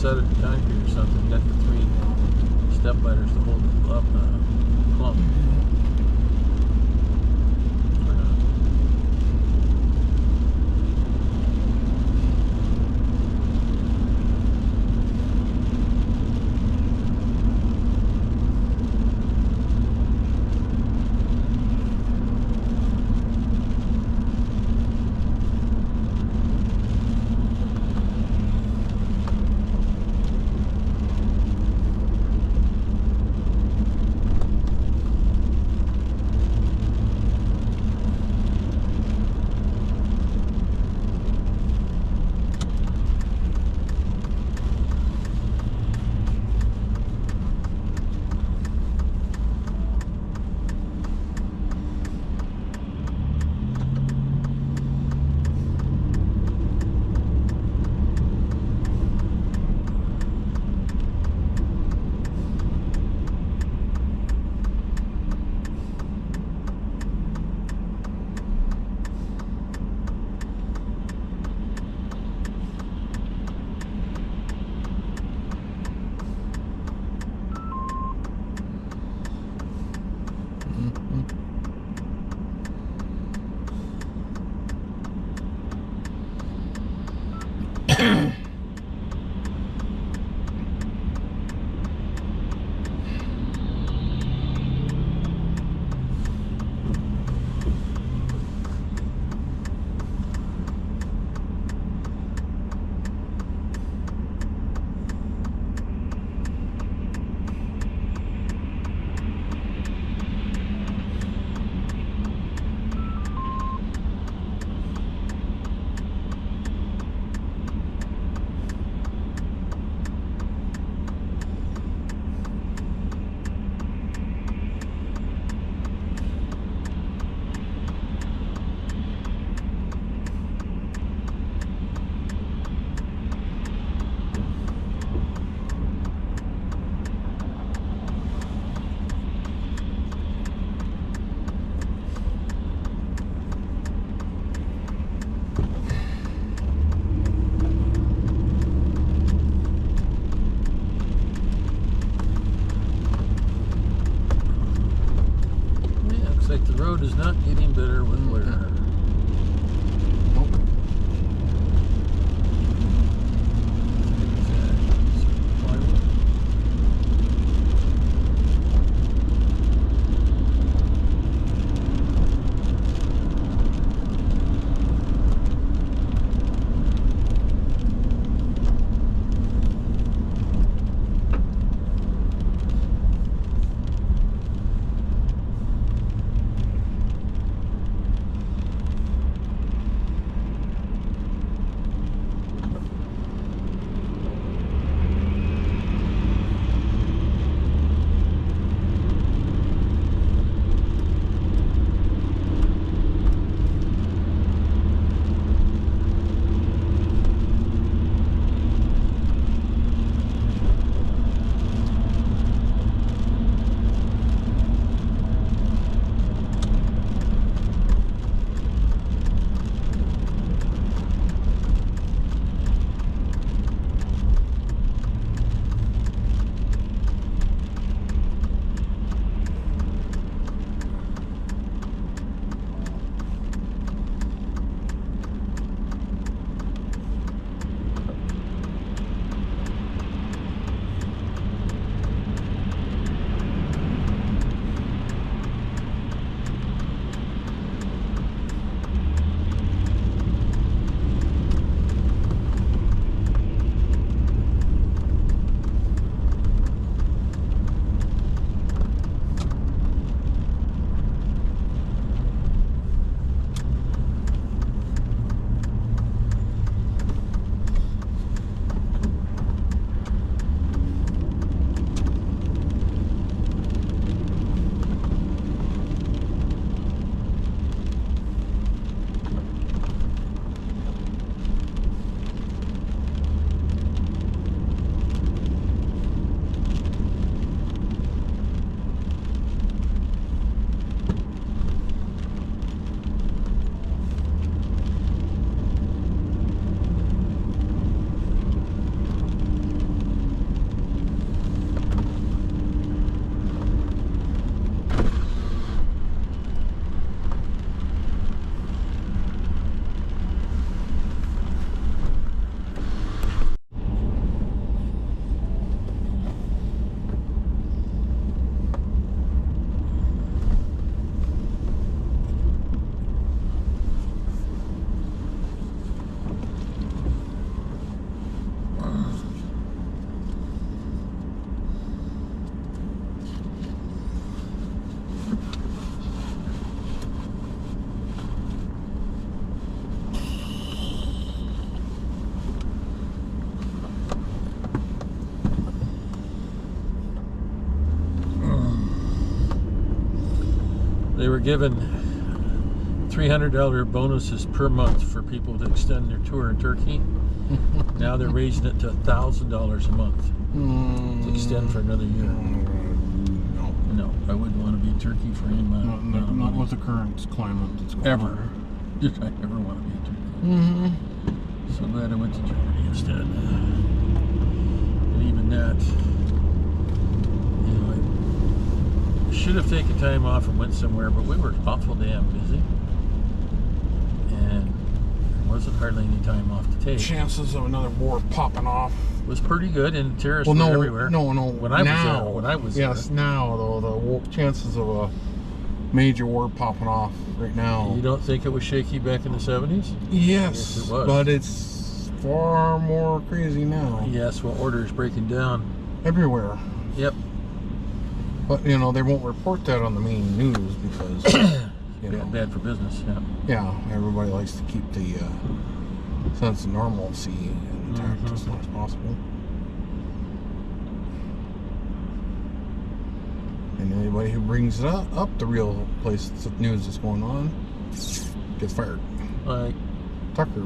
set of concrete or something. Got the 3 step ladders to hold up the clump. Or not. The road is not getting better with wear. Nope. were given $300 bonuses per month for people to extend their tour in Turkey. Now they're raising it to $1,000 a month to extend for another year. No, I wouldn't want to be in Turkey for any month. Not with the current climate that's going Ever. on. Did I ever want to be in Turkey? So glad I went to Germany instead. And even that, you know, I should have taken time off and went somewhere, but we were awful damn busy. And there wasn't hardly any time off to take. Chances of another war popping off Was pretty good, and terrorists were everywhere. No. When I was there. Yes, now though the chances of a major war popping off right now. You don't think it was shaky back in the 70s? Yes, it was. but it's far more crazy now. Yes, well, order is breaking down. Everywhere. Yep. But, you know, they won't report that on the main news because, you know. Bad for business, yeah. Yeah, everybody likes to keep the sense of normalcy intact as long as possible. And anybody who brings it up the real place the news is going on gets fired. Like, Tucker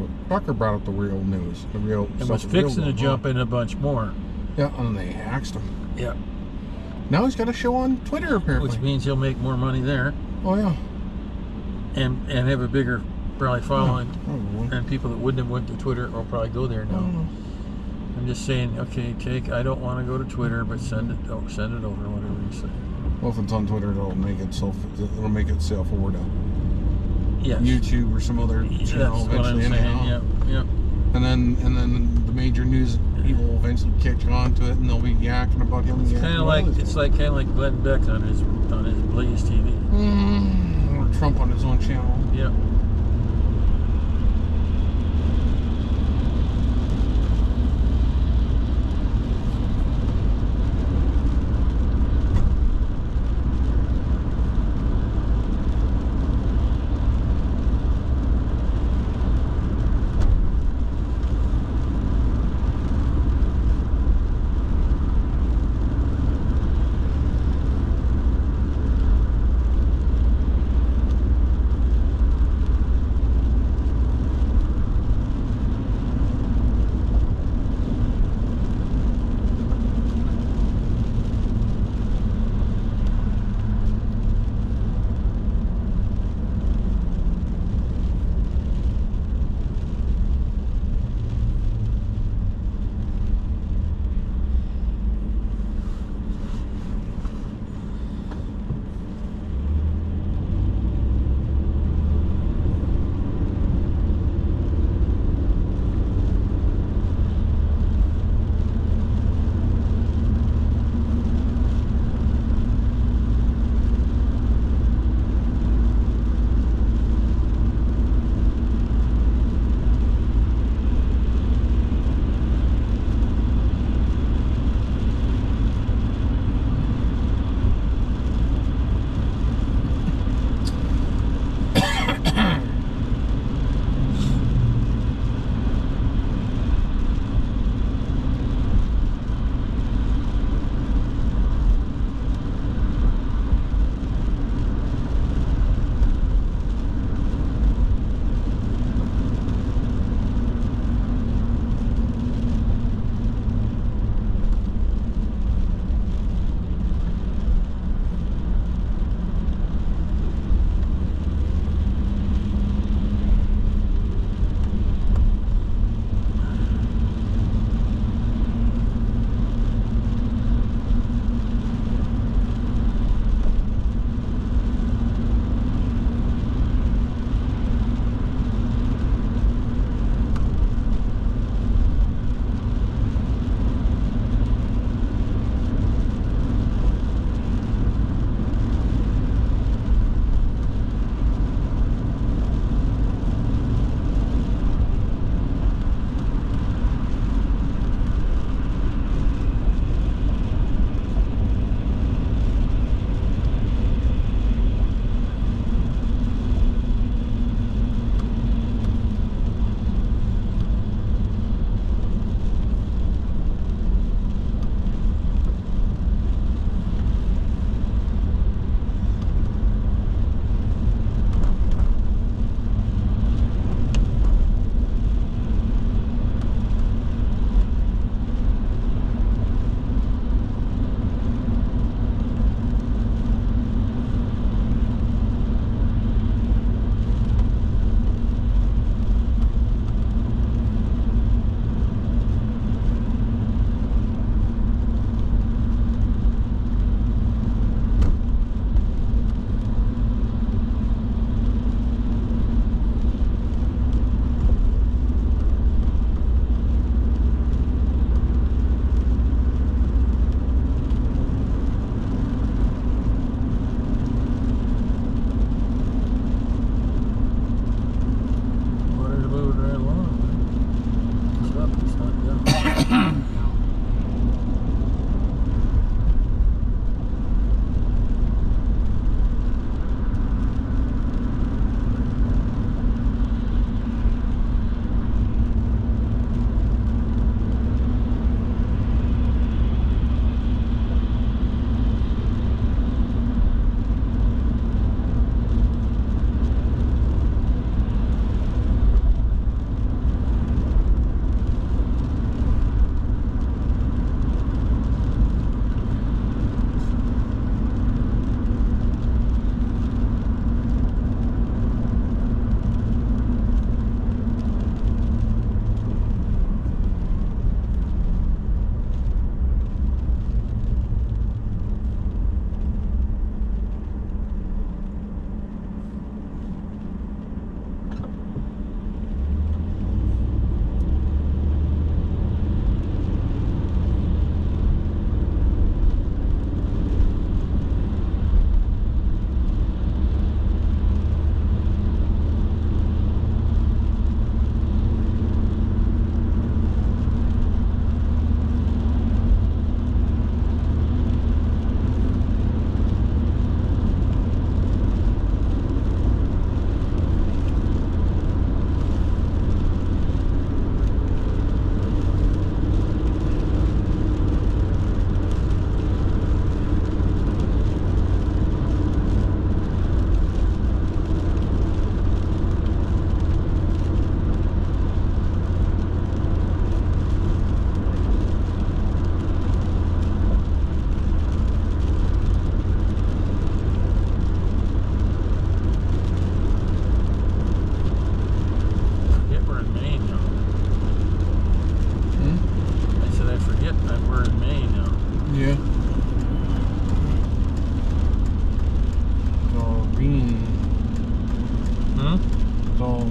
brought up the real news. The real and was fixing to jump in a bunch more. Yeah, and they axed him. Yeah. Now he's got a show on Twitter apparently. Which means he'll make more money there. Oh yeah. And have a bigger probably following. Probably. And people that wouldn't have went to Twitter will probably go there now. I'm just saying, okay, I don't want to go to Twitter, but send it over, whatever you say. Well, if it's on Twitter, it'll make it sell forward to Yes. YouTube or some other channel That's what I'm eventually. saying. Anyhow. Yep. And then the major news people will eventually catch on to it, and they'll be yakking about him. It's kind of like Glenn Beck on his Blaze TV. Or Trump on his own channel. Yep.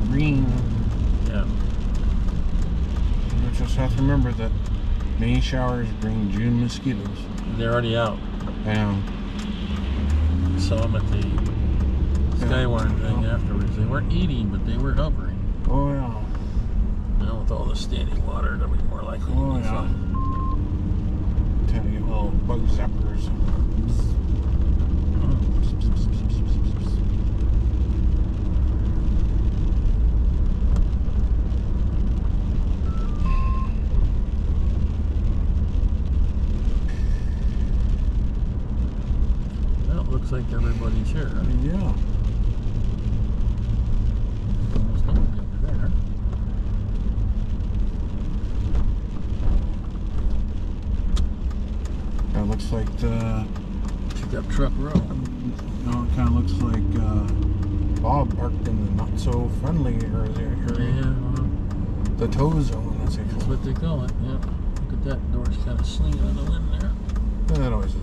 green. Yeah. You just have to remember that May showers bring June mosquitoes. They're already out. Yeah. Saw them at the Skywarn thing afterwards. They weren't eating, but they were hovering. Oh yeah. Now with all the standing water, they'll be more likely to eat some. Tend to get little bug zappers. Well, it looks like everybody's here. Yeah. Almost nobody over there. That looks like the. Pickup truck row. No, it kind of looks like Bob parked in the not so friendly area. Yeah, The tow zone, as they that's call what they call it. Yeah. Look at that. Door's kind of slinging on the wind there. it. That always is.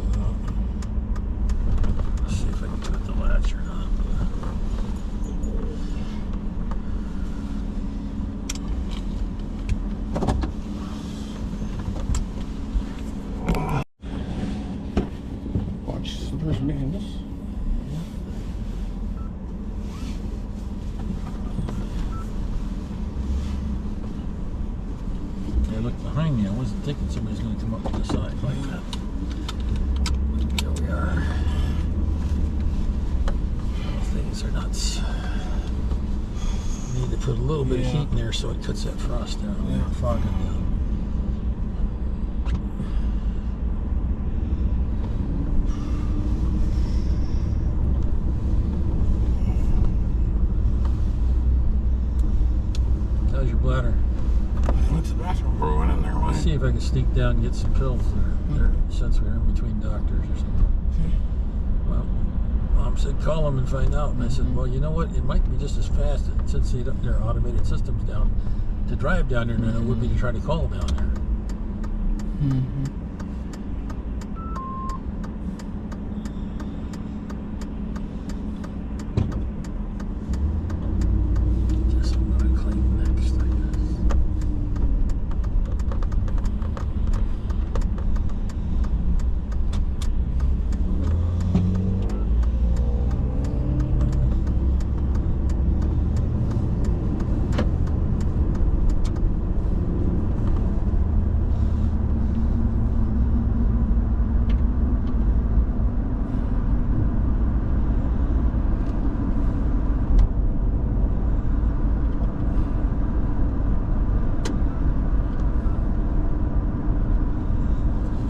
Let's see if I can put the latch or not. Watch slippers behind us. Yeah, look behind me. I wasn't thinking somebody's going to come up to the side like that. Here we are. Those things are nuts. Need to put a little bit of heat in there so it cuts that frost down. Yeah. Fog it down. How's your bladder? Went to the bathroom before we went in there. Let's see if I can sneak down and get some pills there, since we're in between doctors or something. Well, Mom said call them and find out. And I said, well, you know what? It might be just as fast, since their automated system's down, to drive down there than it would be to try to call down there. Guess I'm going to claim next, I guess.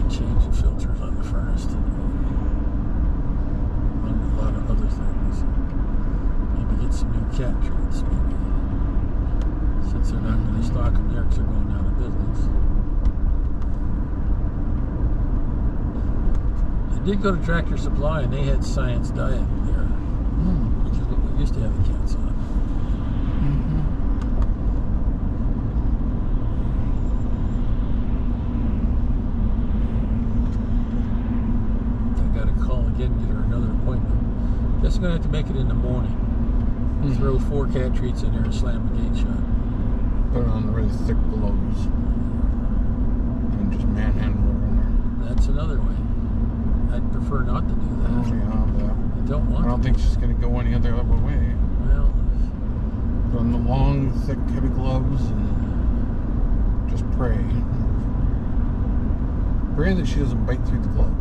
Change the filters on the furnace today. Among a lot of other things. Maybe get some new cat treats, maybe. Since they're not going to stock them there because they're going out of business. I did go to Tractor Supply and they had Science Diet there. Which is what we used to have the cats on. Again, get her another appointment. Guess I'm gonna have to make it in the morning. Throw 4 cat treats in there and slam the gate shut. Put on the really thick gloves. And just manhandle her in there. That's another way. I'd prefer not to do that. Oh, yeah, but I don't want I don't think she's going to go any other way. Well, Put on the long, thick, heavy gloves and just pray. Pray that she doesn't bite through the glove.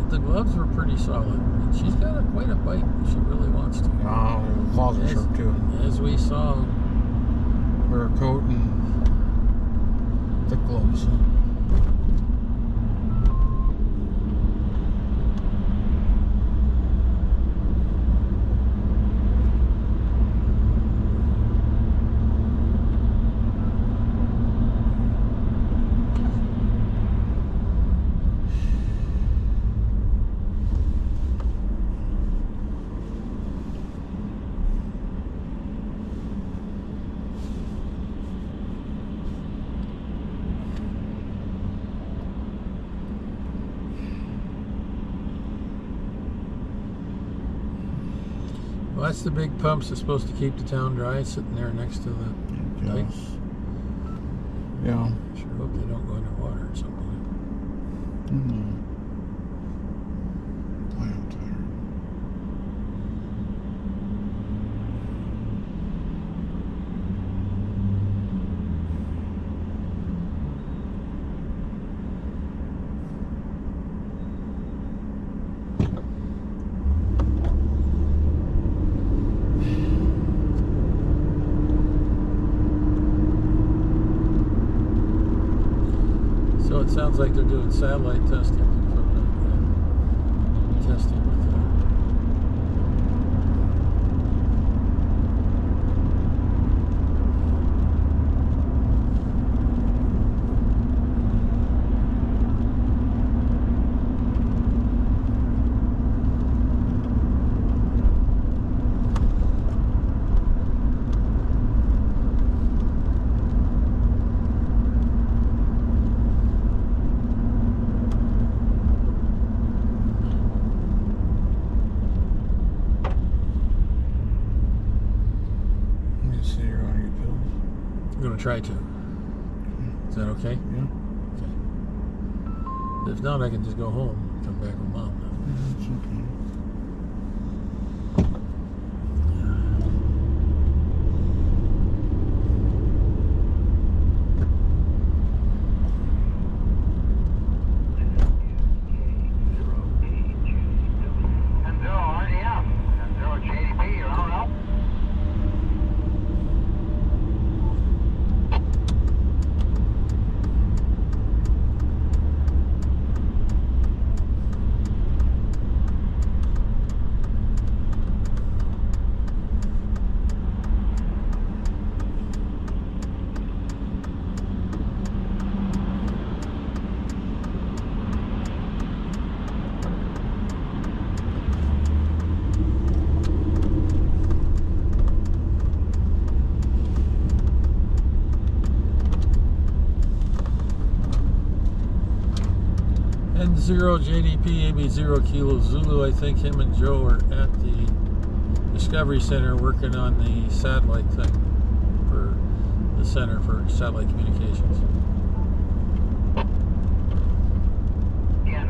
the gloves were pretty solid. She's got quite a bite if she really wants to. Oh, the claws are sharp too. As we saw. Wear a coat and thick gloves. Well, that's the big pumps that's supposed to keep the town dry, sitting there next to the dike. Yeah. Sure hope they don't go underwater at some point. Plant there. So it sounds like they're doing satellite testing from the testing with I'm going to try to. Is that okay? Yeah. Okay. If not, I can just go home and come back with Mom. That's okay. N0 JDP AB 0 Kilo Zulu. I think him and Joe are at the Discovery Center working on the satellite thing for the Center for Satellite Communications. Again,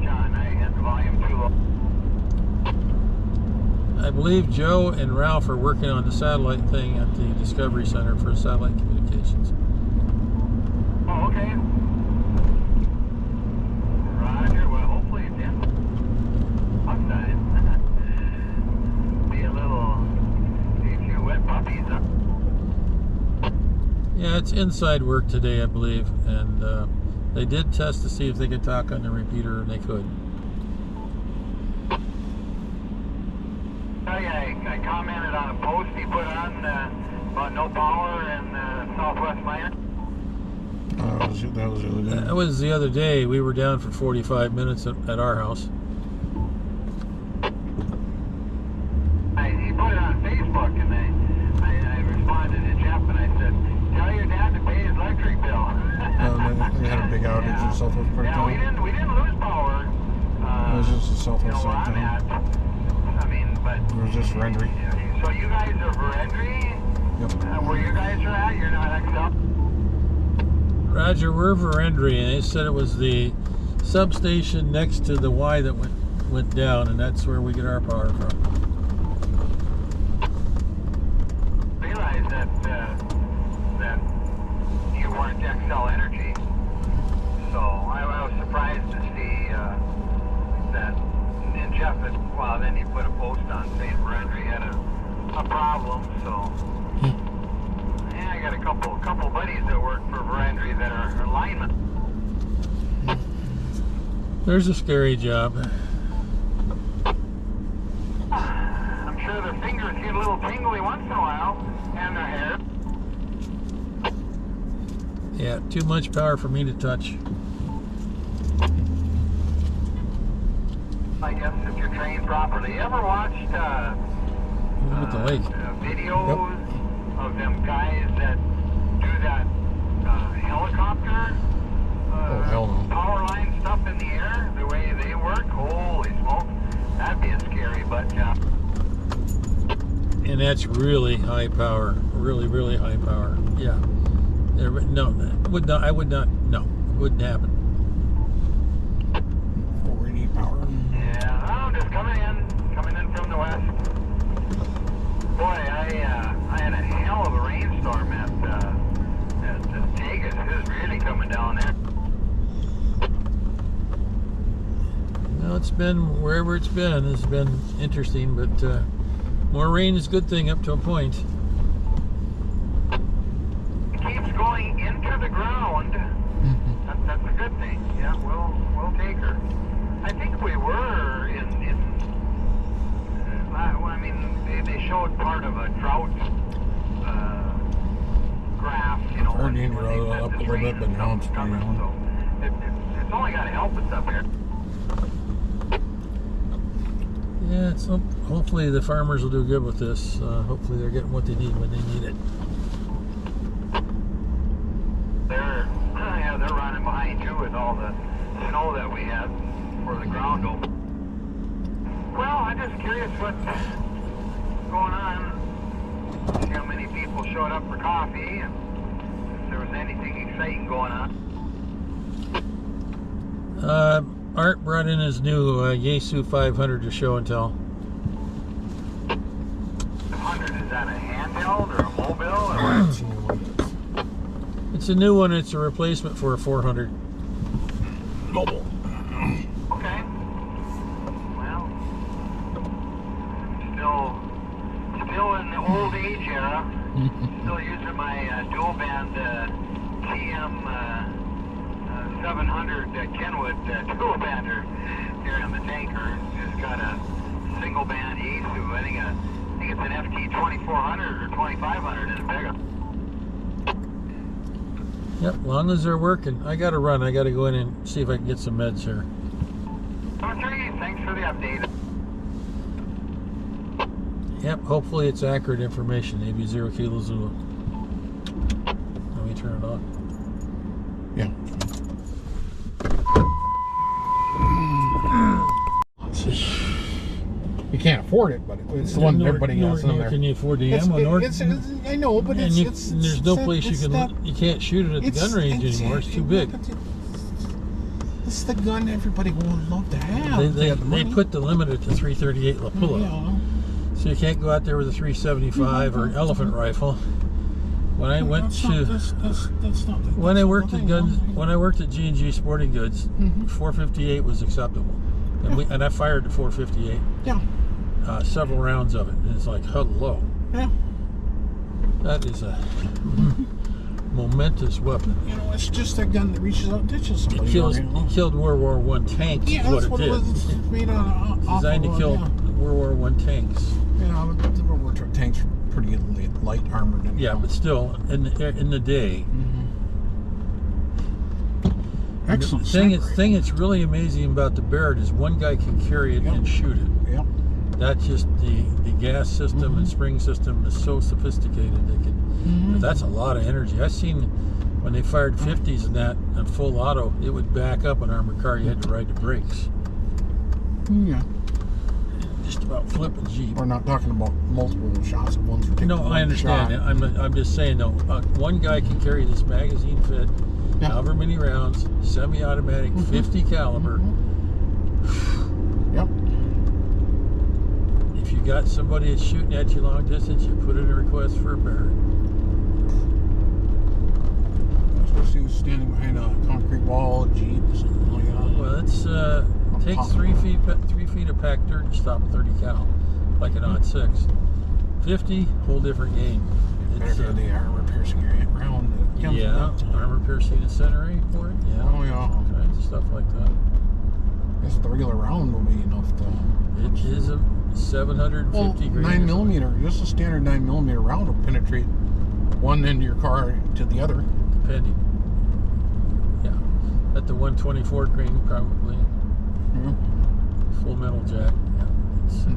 John, I had the volume too low. I believe Joe and Ralph are working on the satellite thing at the Discovery Center for Satellite Communications. Oh, okay. Roger. Well, hopefully it's in. Outside. Be a few wet puppies. Yeah, it's inside work today, I believe, and they did test to see if they could talk on the repeater, and they could. I commented on a post he put on about no power in Southwest Minot. That was the other day. That was the other day. We were down for 45 minutes at our house. He put it on Facebook, and I responded to Jeff, and I said, tell your dad to pay his electric bill. They had a big outage in Southwest part of Yeah, town. we didn't lose power. It was just the Southwest where side I'm of town. at. I mean, but... It was just Rendry. So you guys are Verendry? Yep. Where you guys are at? You're not XL? Roger, we're Verendry, and they said it was the substation next to the Y that went down, and that's where we get our power from. Realize that you weren't XL Energy. So I was surprised to see that. And Jeff had, well, then he put a post on saying Verendry had a problem. So yeah, I got a couple buddies that work for Verendry that are linemen. There's a scary job. I'm sure their fingers get a little tingly once in a while, and their hair. Yeah, too much power for me to touch. I guess if you're trained properly. You ever watched Look at the lake. videos of them guys that do that helicopter Hell no. power line stuff in the air? The way they work? Holy smoke. That'd be a scary butt job. And that's really high power, really high power. Yeah. No, would not. I would not. No, it wouldn't happen. 480 power. Yeah, I'm just coming in from the west. Boy, I had a hell of a rainstorm at Vegas. It was really coming down there. Well, it's been wherever it's been interesting, but more rain is a good thing up to a point. It keeps going into the ground. That's a good thing. Yeah, we'll take her. I think we were in I mean, they showed part of a drought graph, you know. We're getting up a little bit, but now it's pretty on. So it's only got to help us up here. Yeah, so hopefully the farmers will do good with this. Hopefully they're getting what they need when they need it. They're running behind you with all the snow that we had for the ground open. Well, I'm just curious what's going on. See how many people showed up for coffee, and if there was anything exciting going on. Art brought in his new Yaesu 500 to show and tell. 500, is that a handheld or a mobile? Or It's a new one. It's a new one. It's a replacement for a 400. Mobile. Okay. Well, still in the old age era. Still using my dual band TM 700 Kenwood dual bander here on the tanker. Just got a single band Yaesu. I think it's an FT 2400 or 2500 in a pickup. Yep, long as they're working. I gotta run. I gotta go in and see if I can get some meds here. Thanks for the update. Yep, hopefully it's accurate information. AB 0 Kilo Zulu. Let me turn it off. Yeah. You can't afford it, but it's the one everybody has in there. Can you afford the ammo? I know, but there's no place you can't shoot it at the gun range anymore. It's too big. It's the gun everybody would love to have. They put the limit at the 338 Lapula. Yeah. So you can't go out there with a 375 or elephant rifle. When I went when I worked at G&G Sporting Goods, 458 was acceptable, and I fired the 458. Yeah. Several rounds of it, and it's like, hello. Yeah. That is a momentous weapon. You know, it's just a gun that reaches out and touches somebody. It killed World War I tanks. Yeah, is what it did. It's made out of. Designed to kill World War I tanks. Yeah, the World War II tanks were pretty light armored. Anyhow. Yeah, but still, in the day. Excellent. The thing that's really amazing about the Barrett is one guy can carry it and shoot it. Yep. That's just the gas system and spring system is so sophisticated. They can. That's a lot of energy. I've seen when they fired 50s and that on full auto, it would back up an armored car. You had to ride the brakes. Yeah. Just about flip a Jeep. We're not talking about multiple shots at once. No, I understand. I'm just saying though, one guy can carry this magazine fit, however many rounds, semi-automatic, 50 caliber. Yep. If you got somebody that's shooting at you long distance, you put in a request for a Barrett. Especially who's standing behind a concrete wall, a Jeep, or something like that. Well, it's takes 3 feet of packed dirt to stop a 30 cal, like an odd 6. 50, whole different game. It's the armor piercing round. Armor piercing and centering for it. Yeah. Oh yeah. All kinds of stuff like that. I guess the regular round will be enough to. It is a 750 grain. 9mm, just a standard 9mm round will penetrate one end of your car to the other. Depending. Yeah. At the 124 grain, probably. Full metal jack. Yeah.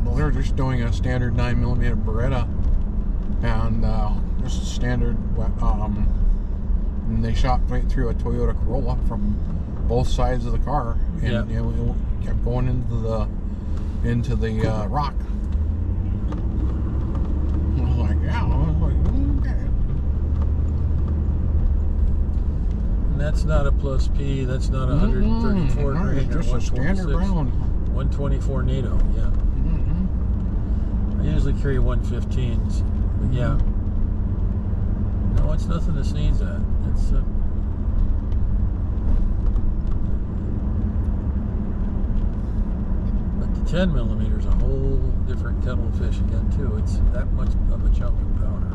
Well, they're just doing a standard 9mm Beretta, and just a standard. And they shot right through a Toyota Corolla from both sides of the car, and it kept going into the rock. That's not a plus P. That's not 134 grain. Just a standard round. 124 NATO. Yeah. I usually carry 115s, but yeah. No, it's nothing to sneeze at. It's but the 10 millimeter is a whole different kettle of fish again too. It's that much of a chunk of powder,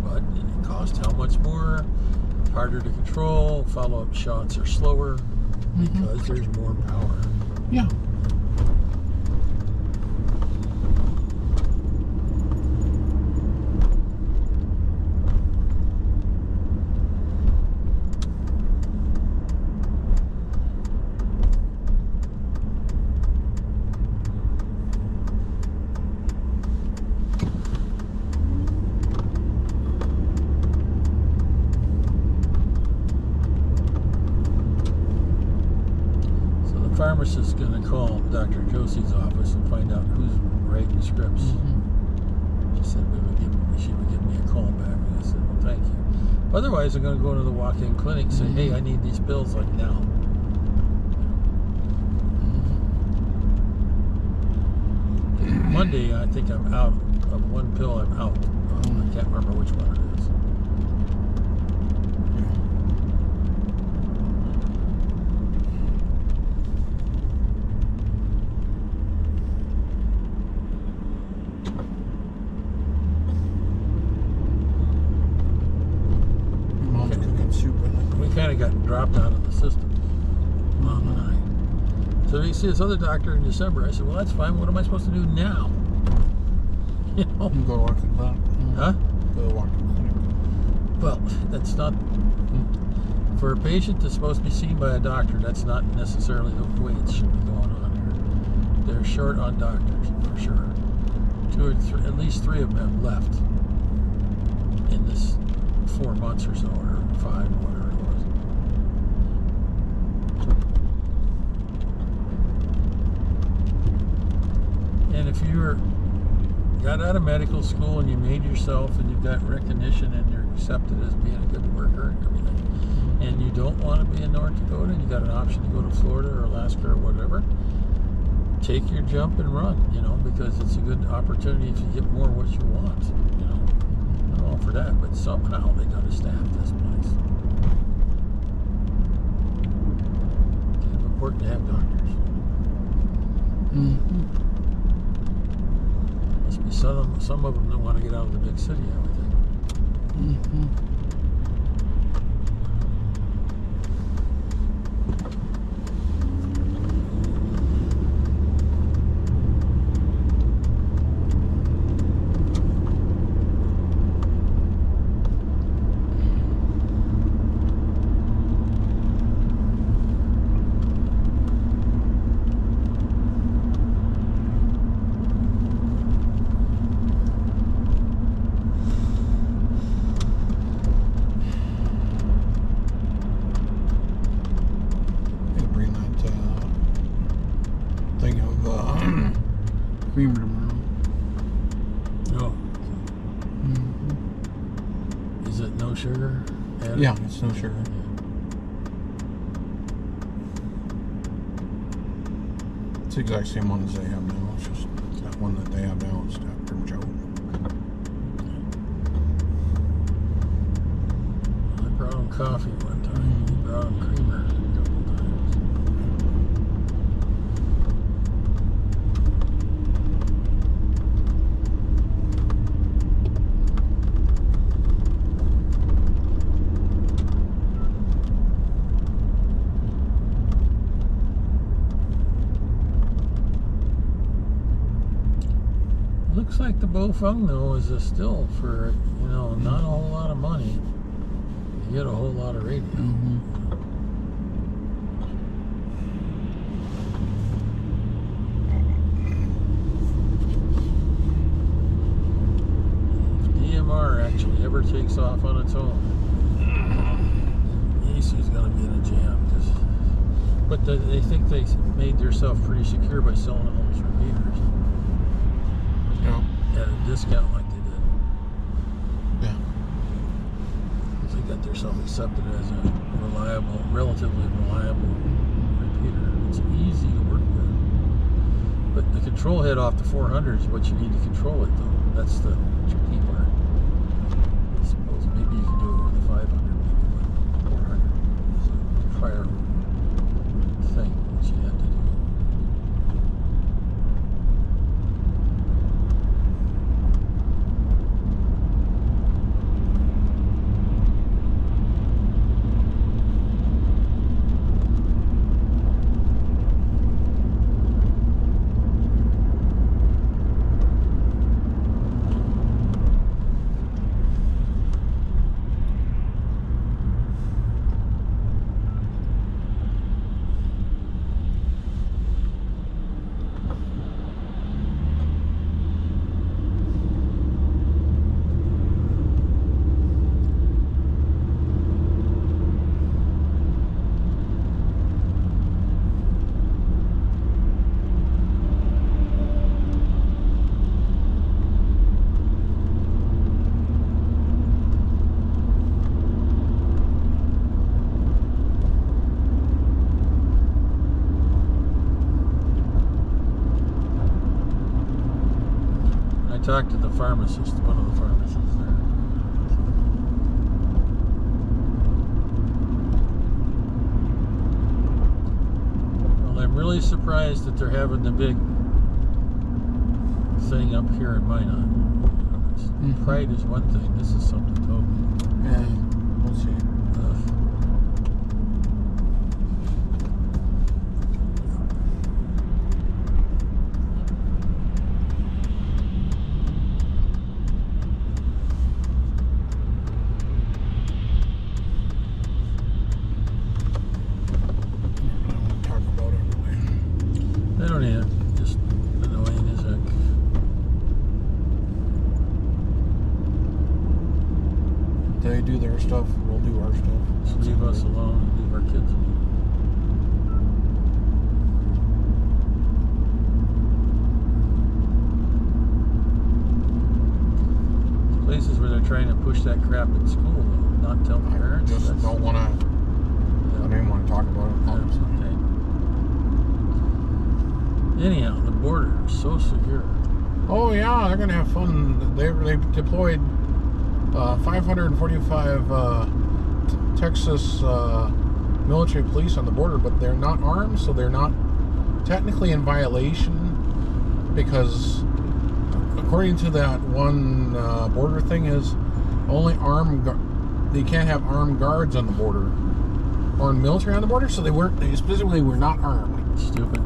but it costs how much more? Harder to control. Follow-up shots are slower because there's more power. Yeah. Pharmacist is going to call Dr. Josie's office and find out who's writing scripts. She said she would give me a call back, and I said, well, thank you. Otherwise, I'm going to go to the walk-in clinic and say, hey, I need these pills like now. Monday, I think I'm out of one pill. I'm out. I can't remember which one it is. Kind of got dropped out of the system, Mom and I. So he see this other doctor in December. I said, well, that's fine. What am I supposed to do now? You know? You go to walk-in clinic. Huh? Go to walk-in clinic. Well, that's not for a patient that's supposed to be seen by a doctor. That's not necessarily the way it should be going on here. They're short on doctors for sure. 2 or 3, at least 3 of them have left in this 4 months or so, or 5, or whatever. And if you got out of medical school and you made yourself and you've got recognition and you're accepted as being a good worker and everything, and you don't want to be in North Dakota and you got an option to go to Florida or Alaska or whatever, take your jump and run, you know, because it's a good opportunity if you get more what you want, you know. I'm all for that, but somehow they got to staff this place. It's important to have doctors. Must be some of them don't want to get out of the big city, I would think. Creamer tomorrow. Oh. Is it no sugar added? Yeah, it's no sugar. It's the exact same one as they have now. It's just that one that they have now is Dr. Joe. I brought him coffee one time. He brought him creamer a couple times. Looks like the Bofeng though is still for, you know, not a whole lot of money. You get a whole lot of radio. If DMR actually ever takes off on its own, ECU's going to be in a jam. But they think they made themselves pretty secure by selling all those repeaters. At a discount like they did. Yeah. Because they got yourself accepted as a reliable, relatively reliable repeater. It's easy to work with. But the control head off the 400 is what you need to control it, though. That's the tricky part. I suppose maybe you can do it with the 500, maybe, but 400 is a prior thing that you had to do. I talked to the pharmacist, one of the pharmacists there. Well, I'm really surprised that they're having the big thing up here in Minot. Pride is one thing. This is something totally. Yeah, we'll see. I don't need it. Just annoying as heck. They do their stuff, we'll do our stuff. Just leave us alone and leave our kids alone. Places where they're trying to push that crap in school, though, not tell parents. I just don't want to. I don't even want to talk about it. That's okay. Anyhow, the border is so secure. Oh yeah, they're gonna have fun. They deployed 545 Texas military police on the border, but they're not armed, so they're not technically in violation, because according to that one border thing is only they can't have armed guards on the border or military on the border, so they specifically were not armed. Stupid.